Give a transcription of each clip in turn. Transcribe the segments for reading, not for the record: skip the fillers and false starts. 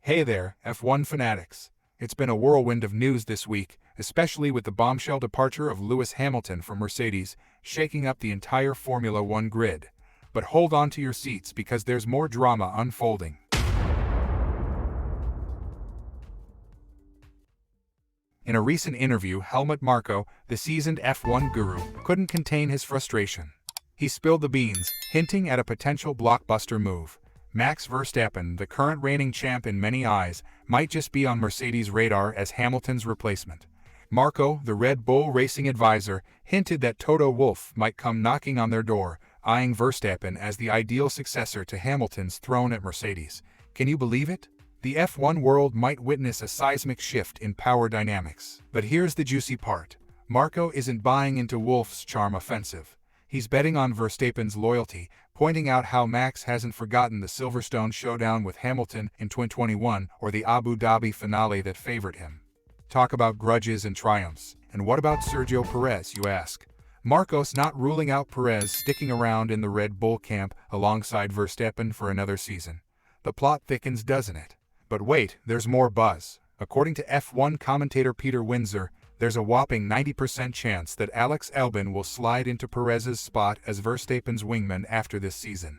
Hey there, F1 fanatics. It's been a whirlwind of news this week, especially with the bombshell departure of Lewis Hamilton from Mercedes, shaking up the entire Formula One grid. But hold on to your seats because there's more drama unfolding. In a recent interview, Helmut Marko, the seasoned F1 guru, couldn't contain his frustration. He spilled the beans, hinting at a potential blockbuster move. Max Verstappen, the current reigning champ in many eyes, might just be on Mercedes' radar as Hamilton's replacement. Marko, the Red Bull racing advisor, hinted that Toto Wolff might come knocking on their door, eyeing Verstappen as the ideal successor to Hamilton's throne at Mercedes. Can you believe it? The F1 world might witness a seismic shift in power dynamics. But here's the juicy part. Marko isn't buying into Wolff's charm offensive. He's betting on Verstappen's loyalty, pointing out how Max hasn't forgotten the Silverstone showdown with Hamilton in 2021 or the Abu Dhabi finale that favored him. Talk about grudges and triumphs. And what about Sergio Perez, you ask? Marko's not ruling out Perez sticking around in the Red Bull camp alongside Verstappen for another season. The plot thickens, doesn't it? But wait, there's more buzz. According to F1 commentator Peter Windsor, there's a whopping 90% chance that Alex Albon will slide into Perez's spot as Verstappen's wingman after this season.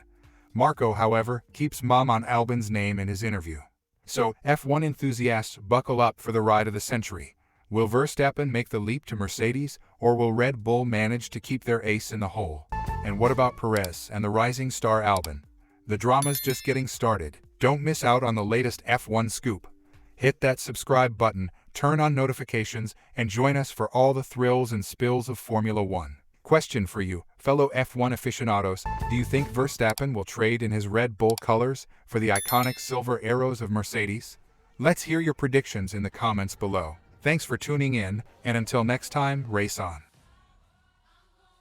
Marko, however, keeps mum on Albon's name in his interview. So, F1 enthusiasts, buckle up for the ride of the century. Will Verstappen make the leap to Mercedes, or will Red Bull manage to keep their ace in the hole? And what about Perez and the rising star Albon? The drama's just getting started. Don't miss out on the latest F1 scoop. Hit that subscribe button, turn on notifications, and join us for all the thrills and spills of Formula One. Question for you, fellow F1 aficionados, do you think Verstappen will trade in his Red Bull colors for the iconic silver arrows of Mercedes? Let's hear your predictions in the comments below. Thanks for tuning in, and until next time, race on.